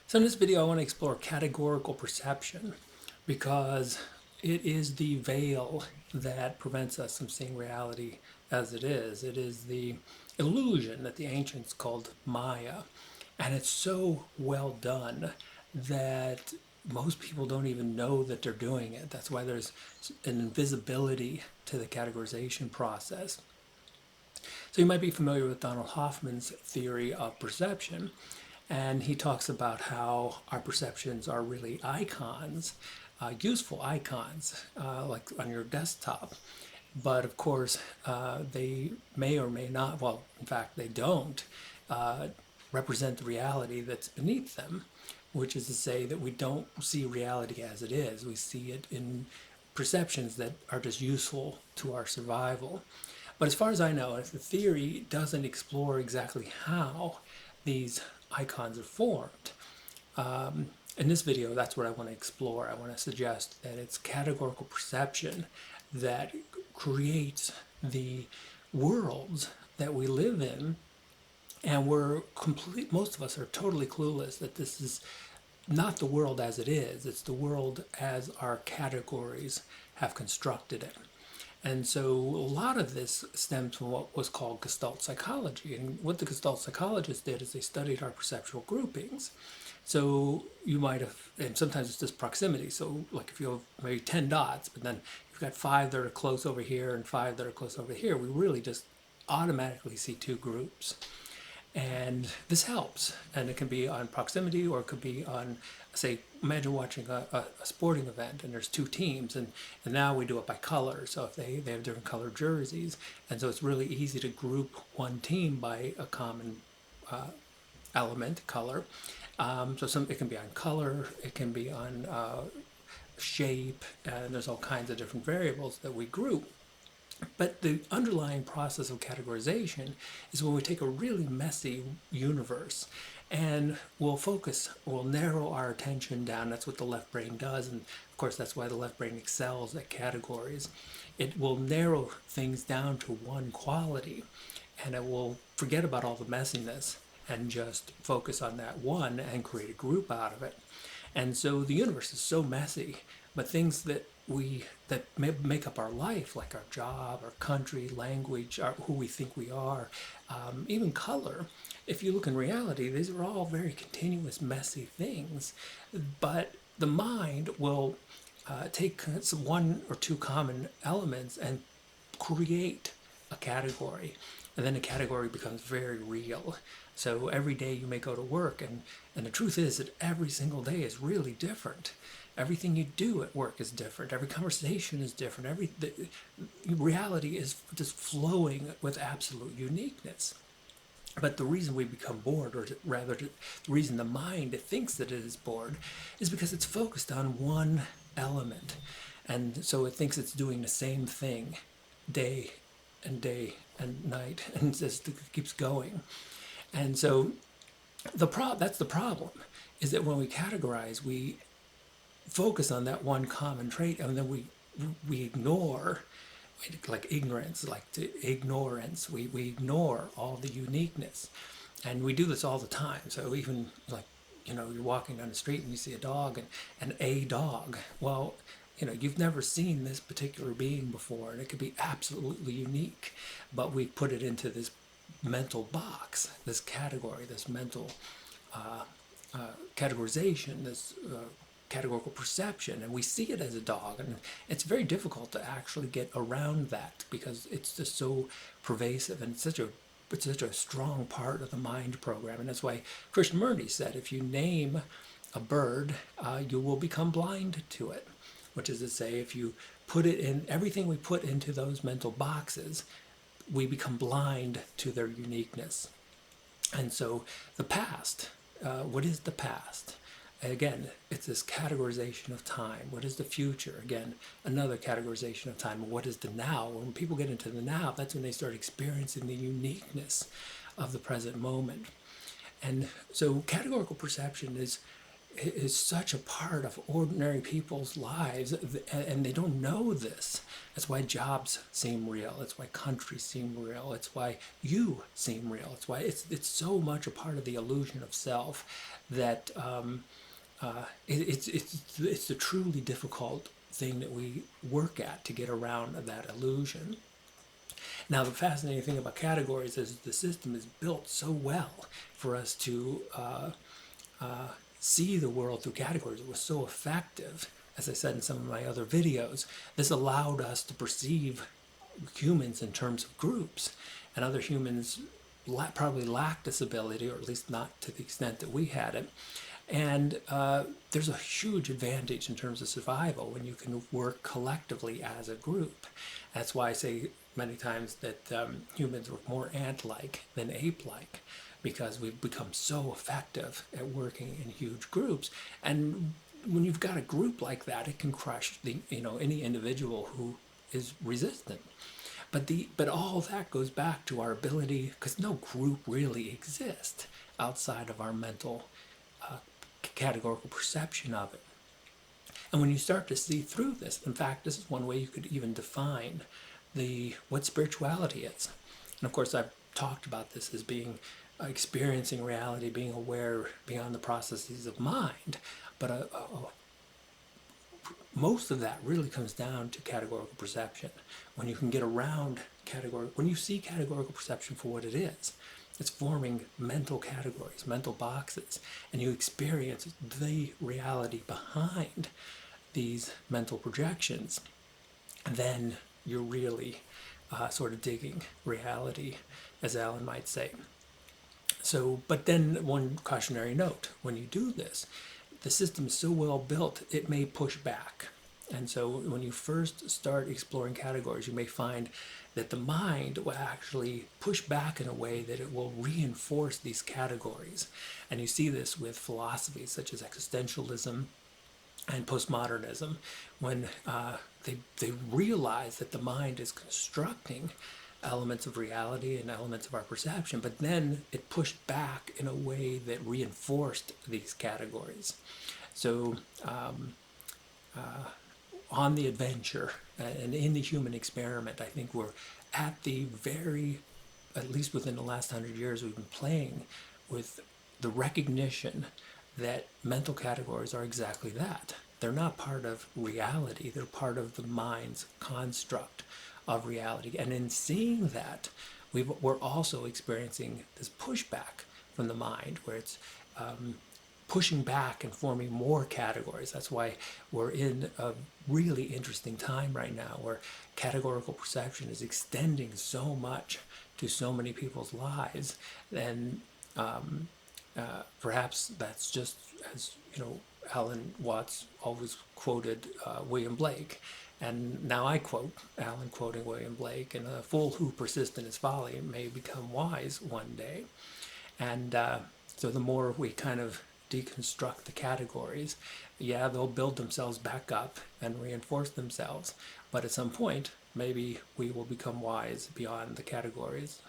So in this video, I want to explore categorical perception because it is the veil that prevents us from seeing reality as it is. It is the illusion that the ancients called Maya. And it's so well done that most people don't even know that they're doing it. That's why there's an invisibility to the categorization process. So you might be familiar with Donald Hoffman's theory of perception, and he talks about how our perceptions are really icons, useful icons, like on your desktop. But of course, they may or may not, well, in fact, they don't represent the reality that's beneath them, which is to say that we don't see reality as it is. We see it in perceptions that are just useful to our survival. But as far as I know, if the theory doesn't explore exactly how these icons are formed, in this video, that's what I want to explore. I want to suggest that it's categorical perception that creates the worlds that we live in, and most of us are totally clueless that this is not the world as it is. It's the world as our categories have constructed it. And so a lot of this stems from what was called Gestalt psychology. And what the Gestalt psychologists did is they studied our perceptual groupings. So you might have, and sometimes it's just proximity. So like if you have maybe 10 dots, but then you've got 5 that are close over here and 5 that are close over here, we really just automatically see 2 groups. And this helps. And it can be on proximity, or it could be on, say, imagine watching a sporting event and there's 2 teams, and now we do it by color. So if they have different color jerseys, and so it's really easy to group one team by a common element, color. It can be on color, it can be on shape, and there's all kinds of different variables that we group. But the underlying process of categorization is when we take a really messy universe and we'll narrow our attention down. That's what the left brain does. And of course, that's why the left brain excels at categories. It will narrow things down to one quality, and it will forget about all the messiness and just focus on that one and create a group out of it. And so the universe is so messy, but things that make up our life, like our job, our country, language, who we think we are, even color. If you look in reality, these are all very continuous, messy things. But the mind will take some 1 or 2 common elements and create a category, and then a category becomes very real. So every day you may go to work, and the truth is that every single day is really different. Everything you do at work is different. Every conversation is different. Reality is just flowing with absolute uniqueness. But the reason we become bored, or rather the reason the mind thinks that it is bored, is because it's focused on one element. And so it thinks it's doing the same thing day and night, and just keeps going. And so that's the problem, is that when we categorize, we focus on that one common trait, and then we ignore, like ignorance, like ignorance, we ignore all the uniqueness. And we do this all the time. So even like, you're walking down the street and you see a dog, and a dog. Well, you've never seen this particular being before, and it could be absolutely unique, but we put it into this mental box, this category, this mental categorization, this categorical perception, and we see it as a dog. And it's very difficult to actually get around that because it's just so pervasive, and it's such a strong part of the mind program. And that's why Krishnamurti said, if you name a bird, you will become blind to it. Which is to say, if you put it in everything we put into those mental boxes, we become blind to their uniqueness. And so the past, what is the past? Again, it's this categorization of time. What is the future? Again, another categorization of time. What is the now? When people get into the now, that's when they start experiencing the uniqueness of the present moment. And so categorical perception is is such a part of ordinary people's lives, and they don't know this. That's why jobs seem real. It's why countries seem real. It's why you seem real. It's why it's so much a part of the illusion of self that it's a truly difficult thing that we work at to get around that illusion. Now, the fascinating thing about categories is the system is built so well for us to see the world through categories. It was so effective, as I said in some of my other videos. This allowed us to perceive humans in terms of groups, and other humans probably lacked this ability, or at least not to the extent that we had it. And there's a huge advantage in terms of survival when you can work collectively as a group. That's why I say many times that humans are more ant-like than ape-like, because we've become so effective at working in huge groups. And when you've got a group like that, it can crush any individual who is resistant. But all that goes back to our ability, because no group really exists outside of our mental categorical perception of it. And when you start to see through this, in fact, this is one way you could even define what spirituality is. And of course, I've talked about this as being experiencing reality, being aware beyond the processes of mind. But most of that really comes down to categorical perception. When you can get around when you see categorical perception for what it is, it's forming mental categories, mental boxes, and you experience the reality behind these mental projections. Then you're really sort of digging reality, as Alan might say. So, but then one cautionary note, when you do this, the system is so well built, it may push back. And so when you first start exploring categories, you may find that the mind will actually push back in a way that it will reinforce these categories. And you see this with philosophies such as existentialism and postmodernism, when they realize that the mind is constructing elements of reality and elements of our perception, but then it pushed back in a way that reinforced these categories. So on the adventure and in the human experiment, I think we're at at least within the last 100 years, we've been playing with the recognition that mental categories are exactly that. They're not part of reality, they're part of the mind's construct of reality. And in seeing that, we're also experiencing this pushback from the mind, where it's pushing back and forming more categories. That's why we're in a really interesting time right now, where categorical perception is extending so much to so many people's lives. And perhaps that's just, as Alan Watts always quoted William Blake. And now I quote Alan quoting William Blake, and a fool who persists in his folly may become wise one day. And so the more we kind of deconstruct the categories, yeah, they'll build themselves back up and reinforce themselves. But at some point, maybe we will become wise beyond the categories.